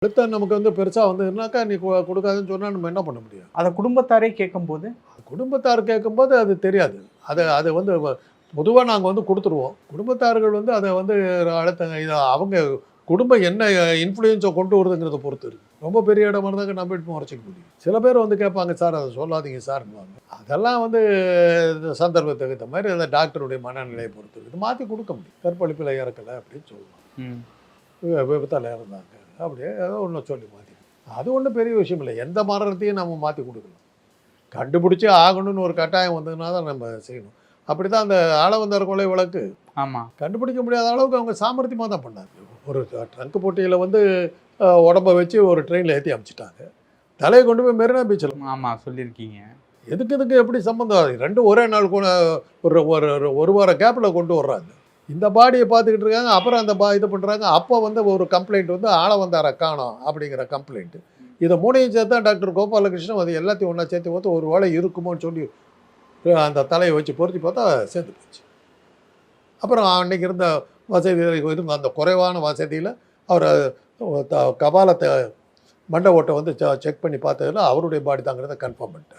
அழுத்தம் நமக்கு வந்து பெருசா வந்ததுனாக்கா, நீ குடுக்காதன்னு சொன்னா நம்ம என்ன பண்ண முடியும்? அத குடும்பத்தாரே கேட்கும்போது, குடும்பத்தார் கேட்கும்போது அது தெரியாது. அது வந்து பொதுவா நாங்க வந்து குடுத்துருவோம். குடும்பத்தார்கள் வந்து அத வந்து அழுத்தங்க இத அவங்க குடும்பம் என்ன இன்ஃப்ளூயன்ஸ கொண்டு வருதுங்கிறத பொறுத்து இருக்கு. ரொம்ப பெரிய இடமா இருந்தாக்க நம்ம எடுத்து மறைச்சிக்க முடியும். சில பேர் வந்து கேட்பாங்க, "சார் அத சொல்லாதீங்க சார்ன்னுவாங்க." அதெல்லாம் வந்து சந்தர்ப்பத்துக்கு ஏத்த மாரி அந்த டாக்டருடைய மனநிலையை பொறுத்து இருக்குது. மாத்தி குடுக்க முடியும். "கற்பழிப்புல இறக்கல" அப்படின்னு சொல்லலாம். ம். விபத்தால இறந்தாங்க. அப்படியே ஏதோ ஒண்ணு சொல்லி மாத்தி. அது ஒண்ணும் பெரிய விஷயம் இல்ல. எந்த மரணத்தையும் நம்ம மாத்தி குடுக்கலாம். கண்டுபிடிச்சே ஆகணும்னு ஒரு கட்டாயம் வந்ததுனா தான் நம்ம செய்யணும். அப்படிதான் அந்த ஆளவந்தார் கொலை வழக்கு ஆமா. கண்டுபிடிக்க முடியாத அளவுக்கு அவங்க சாமர்த்தியமா தான் பண்ணாங்க. ஒரு ட்ரங்க் போட்டியில வந்து உடம்ப வச்சு ஒரு ட்ரெயின்ல ஏத்தி அனுப்பிச்சுட்டாங்க. தலைய கொண்டு போய் மெரினா பீச்ல ஆமா சொல்லியிருக்கீங்க. எதுக்கு எப்படி சம்மந்தம்? 2 ஒரே நாள் கூட ஒரு ஒரு ஒரு வார கேப்ல கொண்டு வர்றாங்க. இந்த பாடிய பார்த்துக்கிட்டு இருக்காங்க. அப்புறம் அந்த இது பண்றாங்க. அப்போ வந்து ஒரு கம்ப்ளைண்ட் வந்து ஆளவந்தார காணோம் அப்படிங்கிற கம்ப்ளைண்ட். இத 3யும் சேர்த்து தான் டாக்டர் கோபாலகிருஷ்ணன் அது எல்லாத்தையும் ஒண்ணா சேர்த்து பார்த்து ஒரு வேளை இருக்குமோன்னு சொல்லி அந்த தலைய வச்சு பொருத்தி பார்த்தா சேர்ந்து போச்சு. அப்புறம் அன்னைக்கு இருந்த வசதி இருந்த அந்த குறைவான வசதியில அவர கபாலத்த மண்டை ஓட்ட வந்து செக் பண்ணி பார்த்ததுல அவருடைய பாடி தாங்கிறத கன்ஃபார்ம் பண்ணிட்டார்.